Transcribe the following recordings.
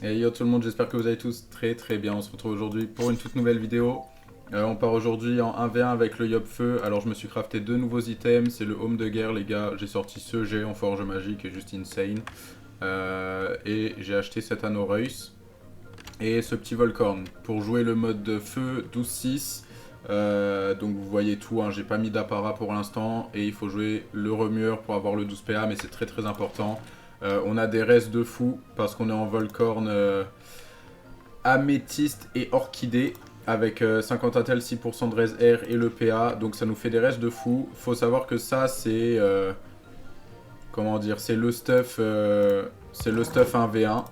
Et yo tout le monde, j'espère que vous allez tous très bien. On se retrouve aujourd'hui pour une toute nouvelle vidéo. On part aujourd'hui en 1v1 avec le Yop Feu. Alors je me suis crafté deux nouveaux items. C'est le Home de guerre les gars. J'ai sorti ce jet en forge magique qui est juste insane. Et j'ai acheté cet anneau Reus. Et ce petit Volcorn. Pour jouer le mode de feu 12-6. Donc vous voyez tout, hein. J'ai pas mis d'apparat pour l'instant. Et il faut jouer le remueur pour avoir le 12 PA. Mais c'est très important. On a des restes de fou parce qu'on est en Volcorn améthyste et orchidée avec 50 intel, 6% de res air et le PA. Donc ça nous fait des restes de fou. Faut savoir que ça c'est comment dire, c'est le stuff 1v1.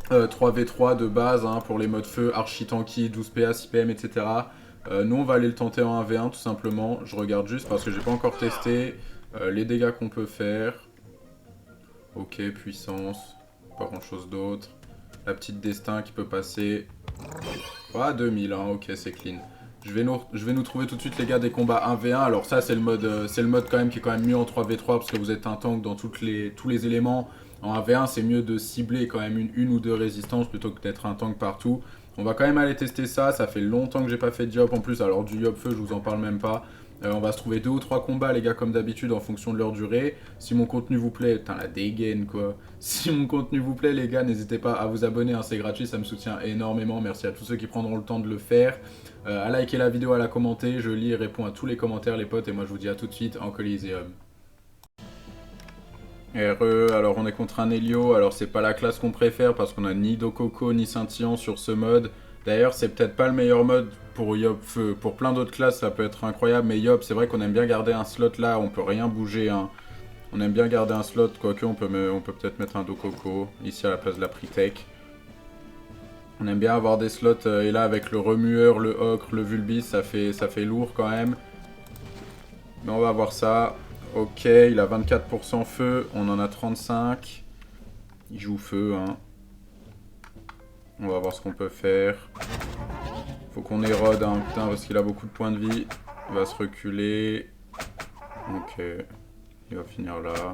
3v3 de base hein, pour les modes feu, archi tanky, 12 PA, 6 PM, etc. Nous on va aller le tenter en 1v1 tout simplement. Je regarde juste parce que j'ai pas encore testé les dégâts qu'on peut faire. Ok, puissance, pas grand chose d'autre. La petite destin qui peut passer. Ah, 2000, hein, ok, c'est clean. Je vais nous trouver tout de suite les gars des combats 1v1. Alors ça c'est le mode quand même qui est quand même mieux en 3v3 parce que vous êtes un tank dans tous les éléments. En 1v1 c'est mieux de cibler quand même une ou deux résistances plutôt que d'être un tank partout. On va quand même aller tester ça, ça fait longtemps que j'ai pas fait de Yop en plus, alors du Yop feu je vous en parle même pas. On va se trouver 2 ou 3 combats les gars comme d'habitude en fonction de leur durée. Si mon contenu vous plaît, putain la dégaine quoi. Si mon contenu vous plaît les gars, n'hésitez pas à vous abonner, hein, c'est gratuit, ça me soutient énormément. Merci à tous ceux qui prendront le temps de le faire. À liker la vidéo, à la commenter, je lis et réponds à tous les commentaires les potes et moi je vous dis à tout de suite en Coliseum. RE, alors on est contre un Helio, alors c'est pas la classe qu'on préfère parce qu'on a ni Dokoko ni Scintillant sur ce mode. D'ailleurs c'est peut-être pas le meilleur mode pour Yop Feu, pour plein d'autres classes ça peut être incroyable, mais Yop c'est vrai qu'on aime bien garder un slot là, on peut rien bouger, hein. On aime bien garder un slot, quoique on peut peut-être mettre un Dokoko ici à la place de la Pritech. On aime bien avoir des slots, et là avec le remueur, le ocre, le vulbis, ça fait lourd quand même. Mais on va voir ça. Ok, il a 24% feu, on en a 35. Il joue feu, hein. On va voir ce qu'on peut faire. Faut qu'on érode, hein, putain, parce qu'il a beaucoup de points de vie. Il va se reculer. Ok, il va finir là.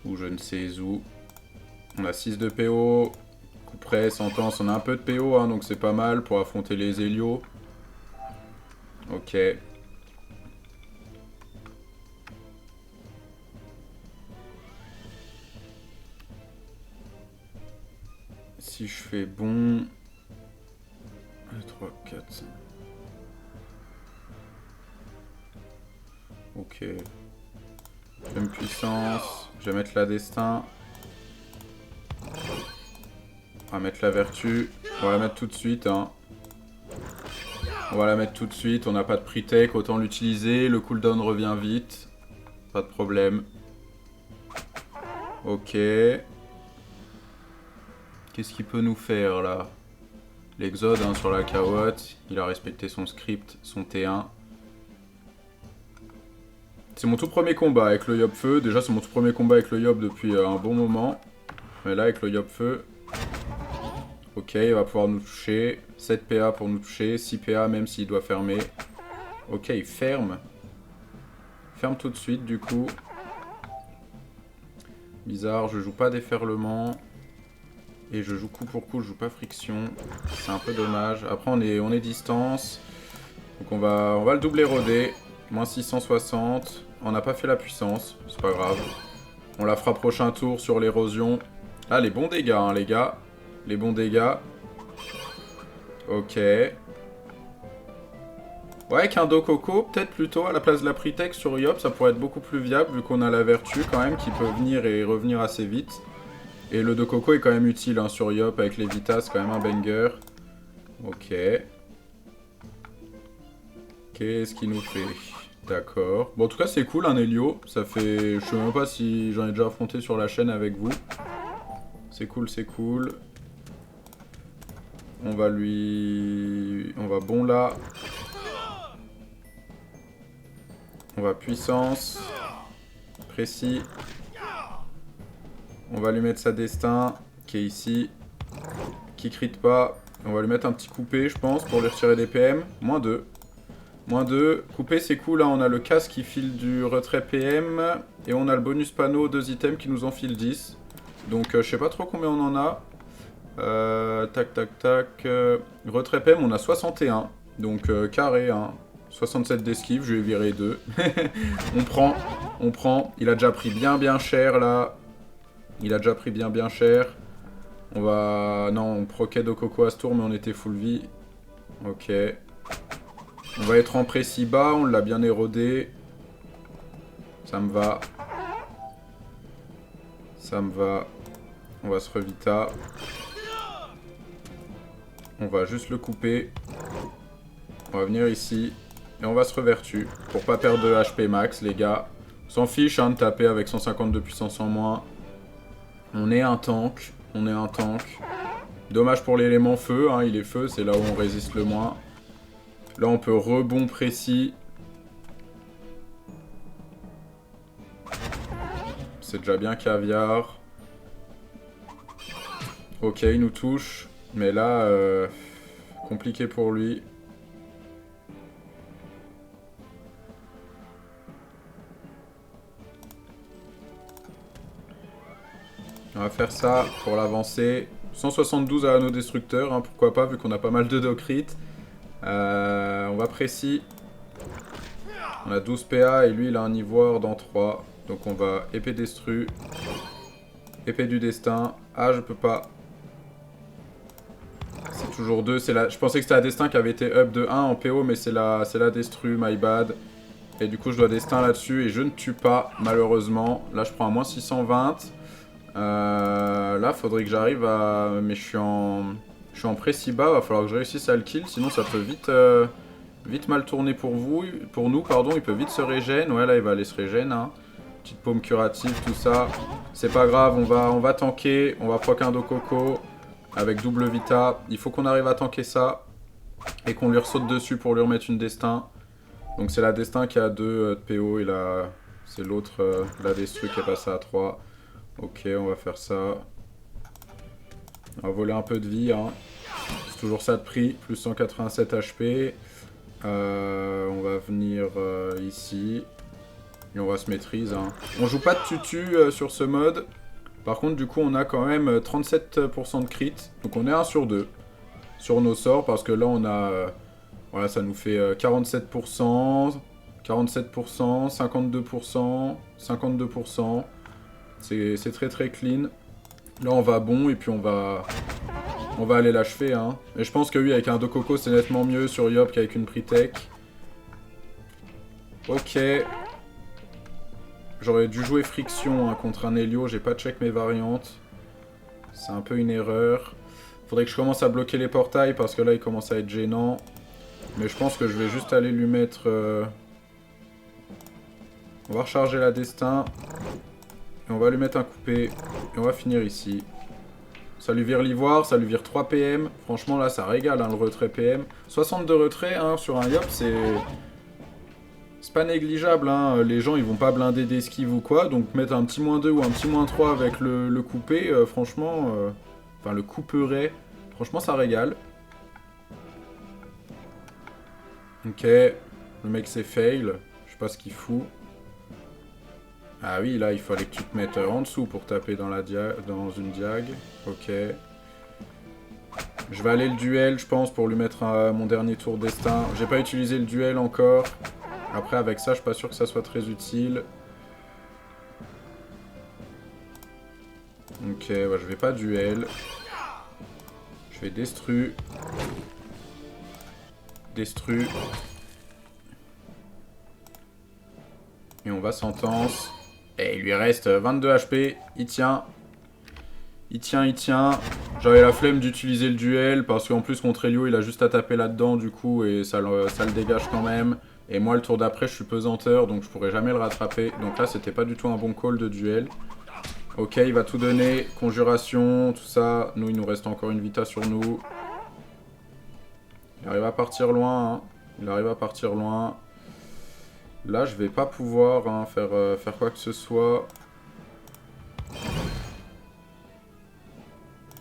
Ou je ne sais où. On a 6 de PO. Coup près, sentence, on a un peu de PO, hein, donc c'est pas mal pour affronter les Hélios. Ok. Si je fais bon... 3, 4, 5. Ok. Même puissance. Je vais mettre la destin. On va mettre la vertu. On va la mettre tout de suite, hein. On va la mettre tout de suite. On n'a pas de pre-tech, autant l'utiliser. Le cooldown revient vite. Pas de problème. Ok. Qu'est-ce qu'il peut nous faire là? L'Exode hein, sur la carotte. Il a respecté son script, son T1. C'est mon tout premier combat avec le Yop Feu. Déjà, c'est mon tout premier combat avec le Yop depuis un bon moment. Mais là, avec le Yop Feu. Ok, il va pouvoir nous toucher. 7 PA pour nous toucher. 6 PA même s'il doit fermer. Ok, il ferme. Ferme tout de suite du coup. Bizarre, je joue pas déferlement. Et je joue coup pour coup, je joue pas friction. C'est un peu dommage. Après on est distance. Donc on va le doubler rodé. Moins 660. On n'a pas fait la puissance. C'est pas grave. On la fera prochain tour sur l'érosion. Ah les bons dégâts hein, les gars. Les bons dégâts. Ok. Ouais, avec un Dokoko, peut-être plutôt à la place de la Pritech sur Yop, ça pourrait être beaucoup plus viable vu qu'on a la vertu quand même qui peut venir et revenir assez vite. Et le Dokoko est quand même utile hein, sur Yop avec les Vitas, c'est quand même un banger. Ok. Qu'est-ce qu'il nous fait? D'accord. Bon, en tout cas, c'est cool un Helio. Ça fait... Je sais même pas si j'en ai déjà affronté sur la chaîne avec vous. C'est cool, c'est cool. On va lui... On va bon là. On va puissance. Précis. On va lui mettre sa destin, qui est ici. Qui crit pas. On va lui mettre un petit coupé, je pense, pour lui retirer des PM. Moins 2. Moins 2. Coupé, c'est cool. Là, on a le casque qui file du retrait PM. Et on a le bonus panneau, 2 items qui nous en filent 10. Donc je sais pas trop combien on en a. Tac, tac, tac. Retrait PM, on a 61. Donc carré, hein. 67 d'esquive, je vais virer 2. On prend. Il a déjà pris bien cher là. Il a déjà pris bien cher. On va... Non, on proquait de Coco à ce tour, mais on était full vie. Ok. On va être en précis bas, on l'a bien érodé. Ça me va. Ça me va. On va se revita. On va juste le couper. On va venir ici. Et on va se revertu. Pour pas perdre de HP max, les gars. On s'en fiche hein, de taper avec 150 de puissance en moins. On est un tank. On est un tank. Dommage pour l'élément feu. Hein, il est feu, c'est là où on résiste le moins. Là, on peut rebond précis. C'est déjà bien caviar. Ok, il nous touche. Mais là, compliqué pour lui. On va faire ça pour l'avancer. 172 à anneau destructeur, hein, pourquoi pas, vu qu'on a pas mal de docrit. On va précis. On a 12 PA et lui il a un ivoire dans 3. Donc on va épée destru. Épée du destin. Ah, je peux pas. C'est toujours 2. Je pensais que c'était la destin qui avait été up de 1 en PO, mais c'est la destru, my bad. Et du coup je dois destin là-dessus et je ne tue pas, malheureusement. Là je prends un moins 620. Là faudrait que j'arrive à... Mais je suis en précis bas, va falloir que je réussisse à le kill, sinon ça peut vite mal tourner pour nous, pardon, il peut vite se régène. Ouais, là il va aller se régène, hein. Petite paume curative, tout ça. C'est pas grave, on va tanker, on va proc un Dokoko avec double vita. Il faut qu'on arrive à tanker ça et qu'on lui ressaute dessus pour lui remettre une destin. Donc c'est la destin qui a 2 de PO et là c'est l'autre, la destru qui est passée à 3. Ok, on va faire ça. On va voler un peu de vie, hein. C'est toujours ça de prix, plus 187 HP. On va venir ici. Et on va se maîtriser, hein. On joue pas de tutu sur ce mode. Par contre, du coup, on a quand même 37% de crit. Donc on est 1 sur 2 sur nos sorts. Parce que là, on a... voilà, ça nous fait 47%, 47%, 52%, 52%. C'est très clean. Là, on va bon et puis on va aller l'achever, hein. Et je pense que oui, avec un Dokoko, c'est nettement mieux sur Yop qu'avec une Pretech. Ok. J'aurais dû jouer friction hein, contre un Helio, j'ai pas check mes variantes. C'est un peu une erreur. Faudrait que je commence à bloquer les portails parce que là, il commence à être gênant. Mais je pense que je vais juste aller lui mettre... On va recharger la destin. Et on va lui mettre un coupé. Et on va finir ici. Ça lui vire l'ivoire, ça lui vire 3 PM. Franchement, là, ça régale, hein, le retrait PM. 62 retraits hein, sur un Yop, c'est pas négligeable. Hein. Les gens, ils vont pas blinder d'esquive ou quoi. Donc, mettre un petit -2 ou un petit -3 avec le coupé, franchement... Enfin, le couperet. Franchement, ça régale. Ok. Le mec, c'est fail. Je sais pas ce qu'il fout. Ah oui, là, il fallait que tu te mettes en dessous pour taper dans une diag. Ok. Je vais aller le duel, je pense, pour lui mettre mon dernier tour destin. J'ai pas utilisé le duel encore. Après, avec ça, je suis pas sûr que ça soit très utile. Ok, bah, je vais pas duel. Je vais destru. Destru. Et on va sentence. Et il lui reste 22 HP. Il tient. Il tient. J'avais la flemme d'utiliser le duel parce qu'en plus contre Helio il a juste à taper là-dedans du coup et ça le dégage quand même. Et moi le tour d'après je suis pesanteur donc je pourrais jamais le rattraper. Donc là c'était pas du tout un bon call de duel. Ok, il va tout donner. Conjuration, tout ça. Nous il nous reste encore une vita sur nous. Il arrive à partir loin. Hein. Il arrive à partir loin. Là je vais pas pouvoir hein, faire quoi que ce soit.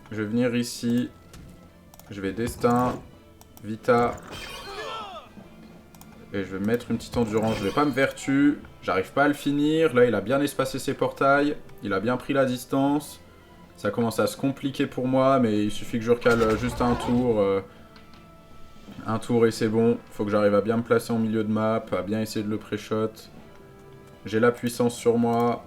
Je vais venir ici. Je vais destin. Vita. Et je vais mettre une petite endurance. Je vais pas me vertu. J'arrive pas à le finir. Là, il a bien espacé ses portails. Il a bien pris la distance. Ça commence à se compliquer pour moi, mais il suffit que je recale juste un tour. Un tour et c'est bon. Faut que j'arrive à bien me placer en milieu de map, à bien essayer de le pré-shot. J'ai la puissance sur moi.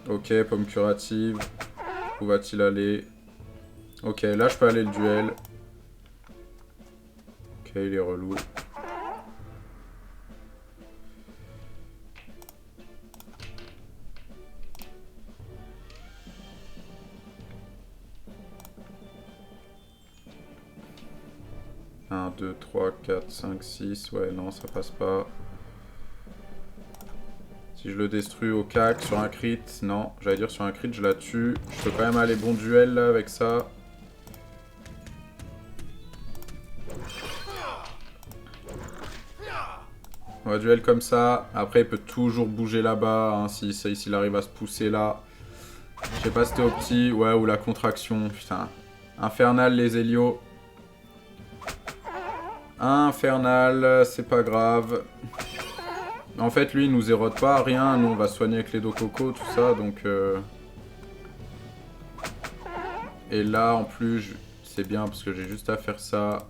Ok, pomme curative. Où va-t-il aller? Ok, là je peux aller le duel. Ok, il est relou. Un, 2, 3, 4, 5, 6. Ouais, non, ça passe pas. Si je le détruis au cac sur un crit, non, j'allais dire sur un crit, je la tue. Je peux quand même aller bon duel là avec ça. On va duel comme ça. Après, il peut toujours bouger là-bas hein, s'il arrive à se pousser là. Je sais pas si c'était au petit. Ouais, ou la contraction. Putain. Infernal, les Hélios. Infernal, c'est pas grave. En fait, lui, il nous érode pas rien. Nous, on va se soigner avec les Dokoko, tout ça. Donc. Et là, en plus, c'est bien parce que j'ai juste à faire ça.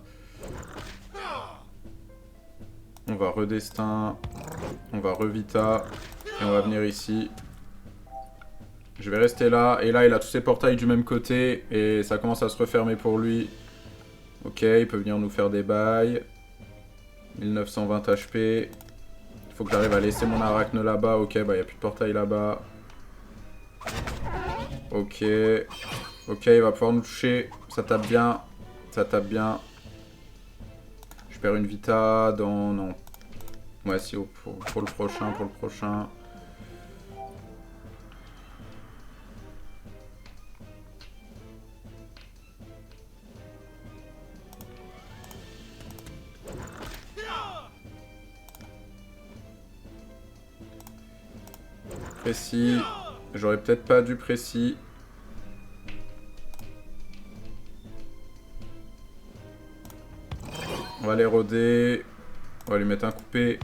On va redestin. On va revita. Et on va venir ici. Je vais rester là. Et là, il a tous ses portails du même côté. Et ça commence à se refermer pour lui. Ok, il peut venir nous faire des bails. 1920 HP. Il faut que j'arrive à laisser mon arachne là-bas. Ok, bah il n'y a plus de portail là-bas. Ok. Ok, il va pouvoir nous toucher. Ça tape bien. Ça tape bien. Je perds une vita dans... Non. Ouais, si, pour le prochain, pour le prochain. Précis. J'aurais peut-être pas dû précis. On va les roder. On va lui mettre un coupé.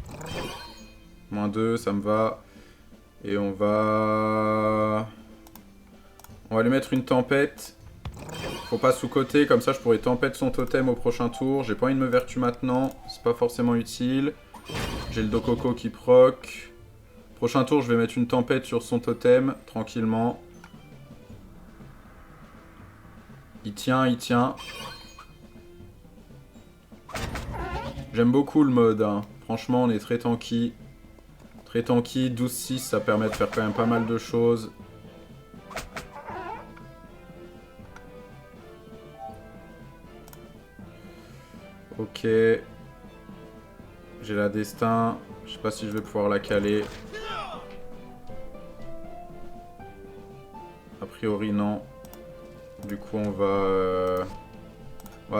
-2, ça me va. Et on va... On va lui mettre une tempête. Faut pas sous-côté, comme ça je pourrais tempête son totem au prochain tour. J'ai pas envie de me vertu maintenant, c'est pas forcément utile. J'ai le Dokoko qui proc. Prochain tour, je vais mettre une tempête sur son totem, tranquillement. Il tient, il tient. J'aime beaucoup le mode, hein. Franchement, on est très tanky. Très tanky, 12-6, ça permet de faire quand même pas mal de choses. Ok. J'ai la destin. Je sais pas si je vais pouvoir la caler. A priori, non. Du coup, on va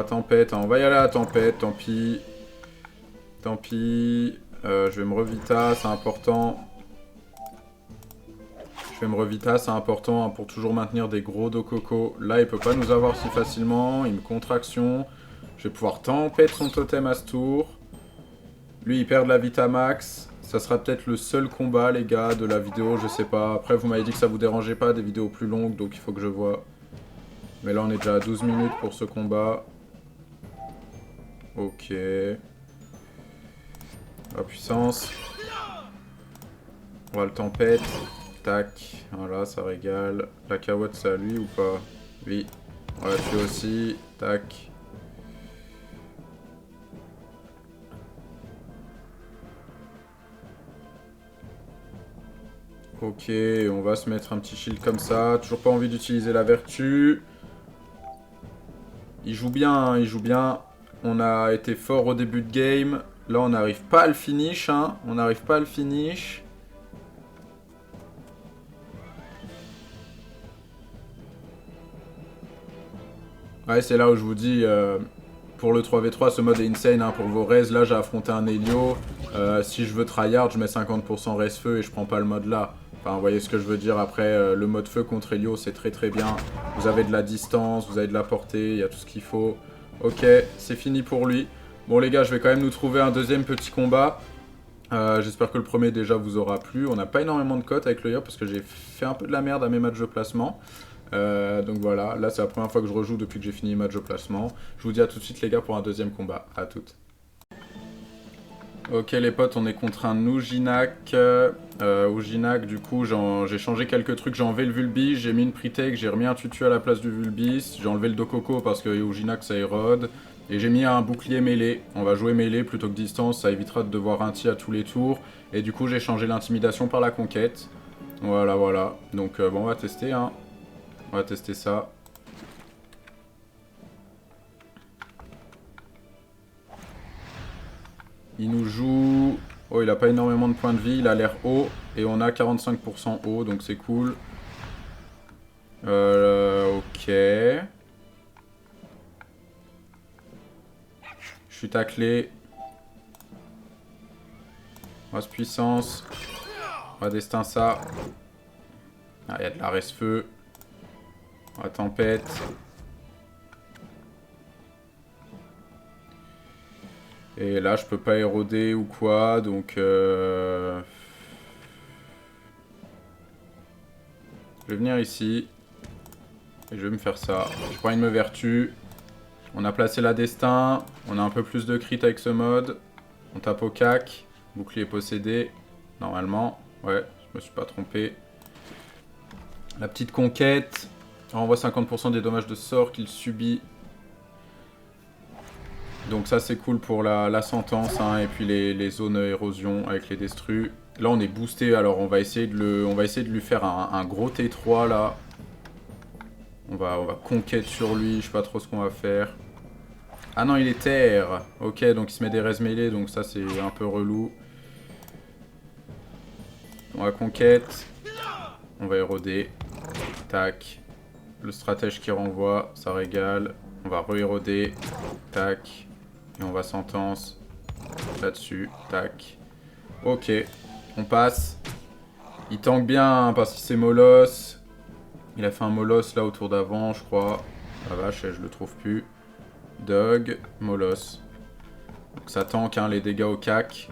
tempête. Hein. On va y aller à la tempête, tant pis. Tant pis. Je vais me revita, c'est important. Je vais me revita, c'est important hein, pour toujours maintenir des gros Dokoko. Là, il peut pas nous avoir si facilement. Il me contraction. Je vais pouvoir tempête son totem à ce tour. Lui, il perd de la vita max. Ça sera peut-être le seul combat, les gars, de la vidéo, je sais pas. Après, vous m'avez dit que ça vous dérangeait pas, des vidéos plus longues, donc il faut que je vois. Mais là, on est déjà à 12 minutes pour ce combat. Ok. La puissance. On va le tempête. Tac. Voilà, ça régale. La carotte, c'est à lui ou pas? Oui. On va la tuer aussi. Tac. Ok, on va se mettre un petit shield comme ça. Toujours pas envie d'utiliser la vertu. Il joue bien, hein, il joue bien. On a été fort au début de game. Là, on n'arrive pas à le finish. Hein. On n'arrive pas à le finish. Ouais, c'est là où je vous dis... pour le 3v3, ce mode est insane. Hein. Pour vos res, là, j'ai affronté un Helio. Si je veux tryhard, je mets 50% res feu et je prends pas le mode là. Enfin, vous voyez ce que je veux dire. Après, le mode feu contre Helio, c'est très très bien. Vous avez de la distance, vous avez de la portée, il y a tout ce qu'il faut. Ok, c'est fini pour lui. Bon les gars, je vais quand même nous trouver un deuxième petit combat. J'espère que le premier déjà vous aura plu. On n'a pas énormément de cotes avec le Yop parce que j'ai fait un peu de la merde à mes matchs de placement. Donc voilà, là c'est la première fois que je rejoue depuis que j'ai fini les matchs de placement. Je vous dis à tout de suite les gars pour un deuxième combat. À toutes. Ok les potes, on est contre un Ujinac. Ujinac, du coup j'ai changé quelques trucs. J'ai enlevé le Vulbis, j'ai mis une Pretake, j'ai remis un Tutu à la place du Vulbis. J'ai enlevé le Dokoko parce que Ujinac ça érode. Et j'ai mis un bouclier mêlé. On va jouer mêlé plutôt que distance, ça évitera de devoir inti à tous les tours. Et du coup j'ai changé l'intimidation par la conquête. Voilà, voilà. Donc bon, on va tester, hein. On va tester ça. Il nous joue... Oh, il a pas énormément de points de vie, il a l'air haut. Et on a 45% haut, donc c'est cool. Ok. Je suis taclé. On va se puissance. On va destin ça. Ah, il y a de la reste-feu. On va tempête. Et là, je peux pas éroder ou quoi, donc... Je vais venir ici. Et je vais me faire ça. Je prends une me vertu. On a placé la destin. On a un peu plus de crit avec ce mode. On tape au cac. Bouclier possédé. Normalement. Ouais, je me suis pas trompé. La petite conquête. On renvoie 50% des dommages de sort qu'il subit. Donc ça c'est cool pour la sentence, hein, et puis les zones érosion avec les destrus. Là on est boosté, alors on va essayer de lui faire un gros T3 là. On va conquête sur lui, je sais pas trop ce qu'on va faire. Ah non, il est terre. Ok, donc il se met des res mêlés, donc ça c'est un peu relou. On va conquête. On va éroder. Tac. Le stratège qui renvoie, ça régale. On va re-éroder. Tac. Et on va sentence là-dessus. Tac. Ok. On passe. Il tank bien hein, parce qu'il c'est Molos. Il a fait un Molos là autour d'avant, je crois. La vache, je le trouve plus. Dog, Molos. Donc ça tank hein, les dégâts au cac.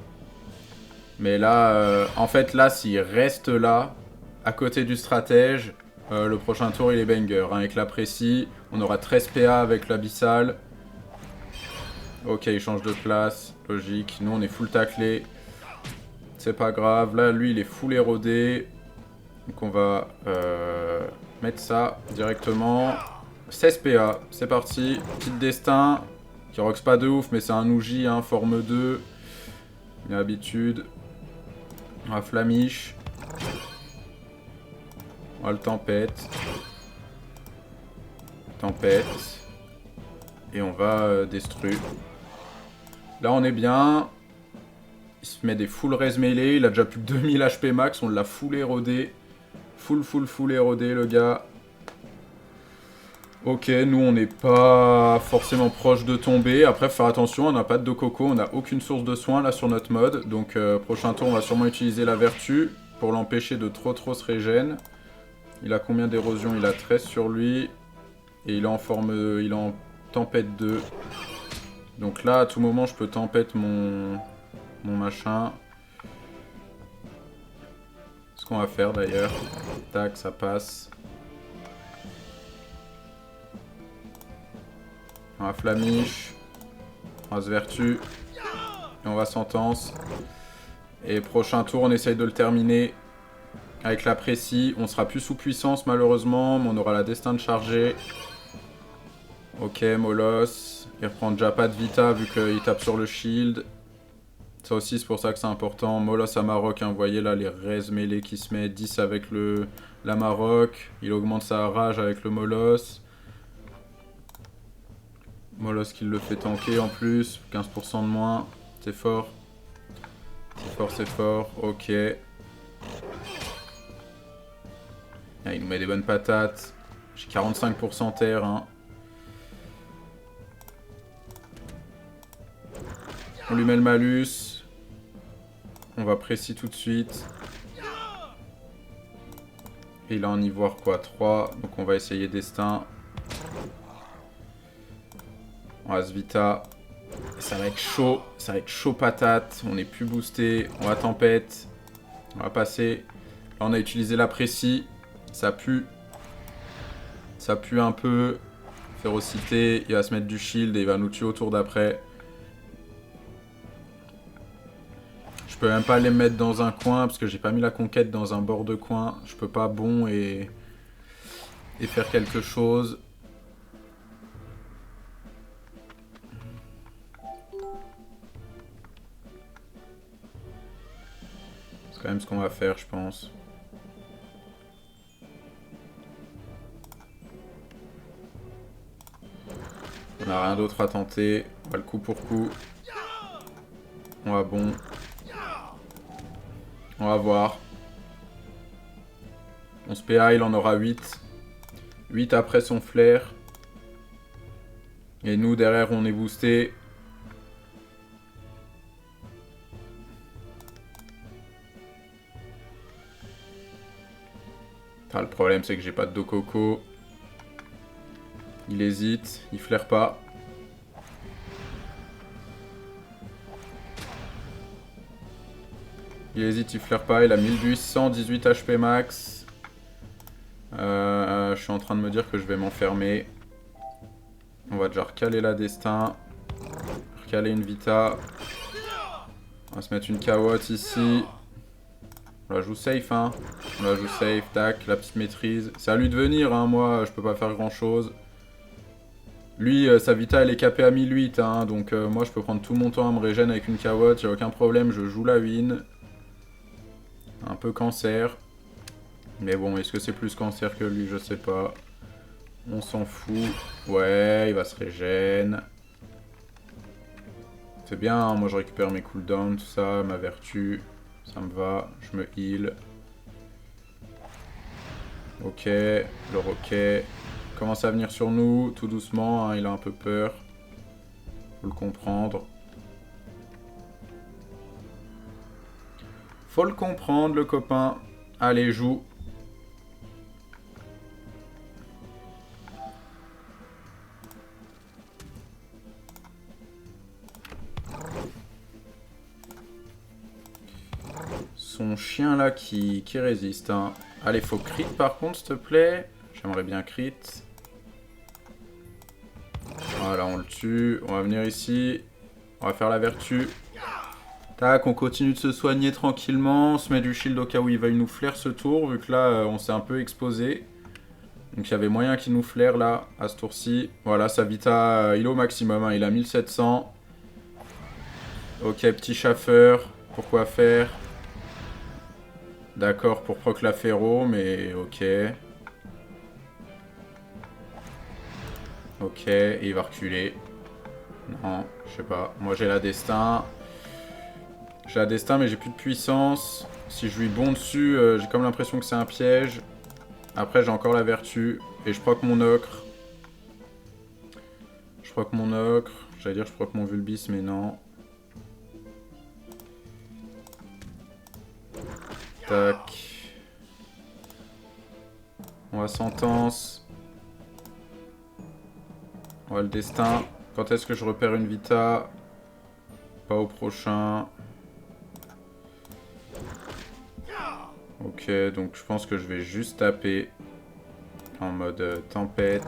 Mais là, en fait, là, s'il reste là, à côté du stratège, le prochain tour, il est banger. Hein, avec la précis, on aura 13 PA avec l'abyssal. Ok, il change de place, logique. Nous, on est full taclé. C'est pas grave. Là, lui, il est full érodé. Donc, on va mettre ça directement. 16 PA, c'est parti. Petite destin, qui roxe pas de ouf, mais c'est un Ouji, hein, forme 2. Il a l'habitude. On va flamiche. On va le tempête. Tempête. Et on va destruire. Là on est bien. Il se met des full res mêlés. Il a déjà plus que 2000 HP max. On l'a full érodé. Full érodé le gars. Ok, nous on n'est pas forcément proche de tomber. Après, faut faire attention, on n'a pas de Dokoko, on n'a aucune source de soins là sur notre mode. Donc prochain tour, on va sûrement utiliser la vertu pour l'empêcher de trop se régène. Il a combien d'érosion? Il a 13 sur lui. Et il est en forme... il est en tempête 2. Donc là, à tout moment, je peux tempête mon machin. Ce qu'on va faire d'ailleurs. Tac, ça passe. On va flamiche. On va se vertu. Et on va sentence. Et prochain tour, on essaye de le terminer avec la précis. On sera plus sous puissance malheureusement, mais on aura la destin de charger. Ok, Molos. Il reprend déjà pas de Vita vu qu'il tape sur le shield. Ça aussi, c'est pour ça que c'est important. Molos à Maroc, hein, vous voyez là les res mêlés qui se met 10 avec la Maroc. Il augmente sa rage avec le Molos. Molos qui le fait tanker en plus. 15% de moins. C'est fort. C'est fort. Ok. Ah, il nous met des bonnes patates. J'ai 45% terre. Hein. On lui met le malus. On va précis tout de suite. Et il a en ivoire quoi 3. Donc on va essayer destin. On va se vita. Ça va être chaud patate. On n'est plus boosté. On va tempête. On va passer. Là, on a utilisé la précie. Ça pue. Ça pue un peu. Férocité. Il va se mettre du shield et il va nous tuer au tour d'après. Je peux même pas les mettre dans un coin parce que j'ai pas mis la conquête dans un bord de coin. Je peux pas bon et faire quelque chose. C'est quand même ce qu'on va faire, je pense. On n'a rien d'autre à tenter. On va le coup pour coup. On va bon. On va voir. 11 PA, il en aura 8. 8 après son flair. Et nous, derrière, on est boosté. Ah, le problème, c'est que j'ai pas de Dokoko. Il hésite, il flaire pas. Il hésite, il flaire pas. Il a 1818 HP max. Je suis en train de me dire que je vais m'enfermer. On va déjà recaler la destin. Recaler une vita. On va se mettre une cawotte ici. On la joue safe, hein. On la joue safe, tac, la petite maîtrise. C'est à lui de venir, hein. Moi, je peux pas faire grand chose. Lui, sa vita, elle est capée à 1008, hein. Donc, moi, je peux prendre tout mon temps à me régénérer avec une cawotte. Y'a aucun problème, je joue la win. Un peu cancer. Mais bon, est-ce que c'est plus cancer que lui? Je sais pas. On s'en fout. Ouais, il va se régène. C'est bien, hein, moi je récupère mes cooldowns, tout ça, ma vertu. Ça me va, je me heal. Ok, le roquet commence à venir sur nous, tout doucement, hein, il a un peu peur. Faut le comprendre. Faut le comprendre, le copain. Allez, joue. Son chien là qui résiste. Hein. Allez, faut crit par contre, s'il te plaît. J'aimerais bien crit. Voilà, on le tue. On va venir ici. On va faire la vertu. Tac, on continue de se soigner tranquillement. On se met du shield au cas où il va nous flaire ce tour. Vu que là, on s'est un peu exposé. Donc il y avait moyen qu'il nous flaire là, à ce tour-ci. Voilà, sa vita, il est au maximum. Hein, il a 1700. Ok, petit chaffeur. Pourquoi faire? D'accord pour proc la ferro, mais ok. Ok, et il va reculer. Non, je sais pas. Moi j'ai la destin. J'ai la destin, mais j'ai plus de puissance. Si je lui bond dessus, j'ai comme l'impression que c'est un piège. Après, j'ai encore la vertu. Et je proc mon ocre. Je proc mon ocre. J'allais dire je proc mon vulbis, mais non. Tac. On va sentence. On va le destin. Quand est-ce que je repère une vita? Pas au prochain. Ok, donc je pense que je vais juste taper en mode tempête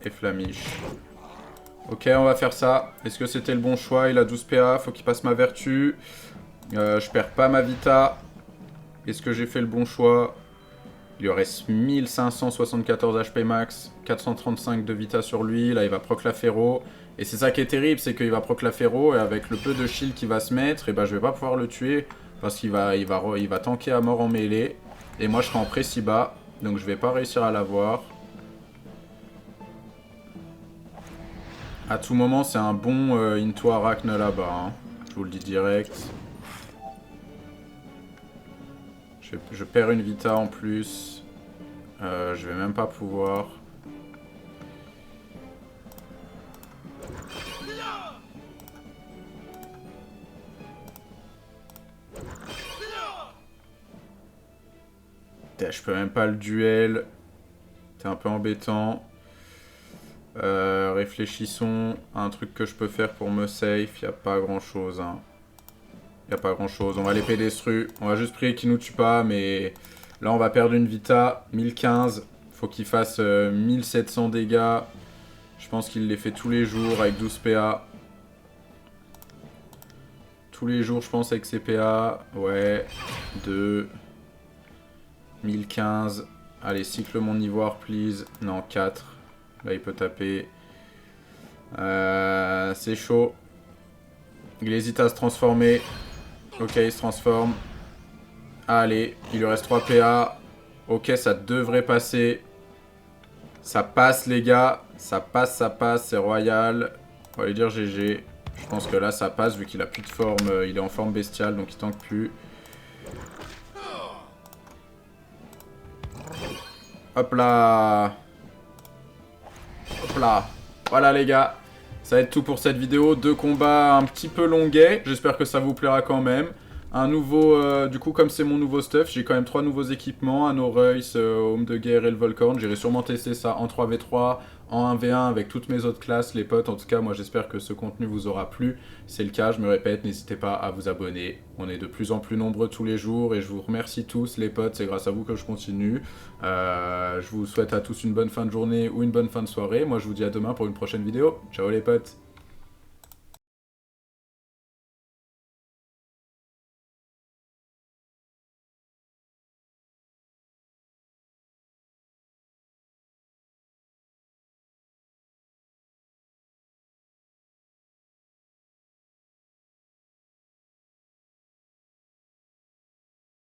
et flamiche. Ok, on va faire ça. Est-ce que c'était le bon choix? Il a 12 PA, faut qu'il passe ma vertu. Je perds pas ma vita. Est-ce que j'ai fait le bon choix? Il lui reste 1574 HP max, 435 de vita sur lui. Là, il va proc la ferro. Et c'est ça qui est terrible, c'est qu'il va proc la ferro et avec le peu de shield qu'il va se mettre, et ben, je vais pas pouvoir le tuer parce qu'il va tanker à mort en mêlée. Et moi, je serai en précis bas, donc je vais pas réussir à l'avoir. À tout moment, c'est un bon into Arachne là-bas. Hein. Je vous le dis direct. Je perds une vita en plus. Je vais même pas pouvoir. Je peux même pas le duel. C'est un peu embêtant. Réfléchissons à un truc que je peux faire pour me safe. Y a pas grand chose. Hein. Y a pas grand chose. On va l'épée destru. On va juste prier qu'il nous tue pas. Mais là, on va perdre une vita. 1015. Faut qu'il fasse 1700 dégâts. Je pense qu'il les fait tous les jours avec 12 PA. Tous les jours, je pense, avec ses PA. Ouais. 2. 1015. Allez, cycle mon ivoire, please. Non, 4. Là, il peut taper. C'est chaud. Il hésite à se transformer. Ok, il se transforme. Allez, il lui reste 3 PA. Ok, ça devrait passer. Ça passe, les gars. Ça passe, c'est royal. On va lui dire GG. Je pense que là, ça passe, vu qu'il a plus de forme. Il est en forme bestiale, donc il tank plus. Hop là. Hop là. Voilà, les gars. Ça va être tout pour cette vidéo. 2 combats un petit peu longuets. J'espère que ça vous plaira quand même. Un nouveau... du coup, comme c'est mon nouveau stuff, j'ai quand même 3 nouveaux équipements. Un Oreus, Homme de Guerre et le Volcorn. J'irai sûrement tester ça en 3v3, en 1v1 avec toutes mes autres classes, les potes. En tout cas, moi, j'espère que ce contenu vous aura plu. C'est le cas, je me répète, n'hésitez pas à vous abonner. On est de plus en plus nombreux tous les jours et je vous remercie tous, les potes. C'est grâce à vous que je continue. Je vous souhaite à tous une bonne fin de journée ou une bonne fin de soirée. Moi, je vous dis à demain pour une prochaine vidéo. Ciao, les potes!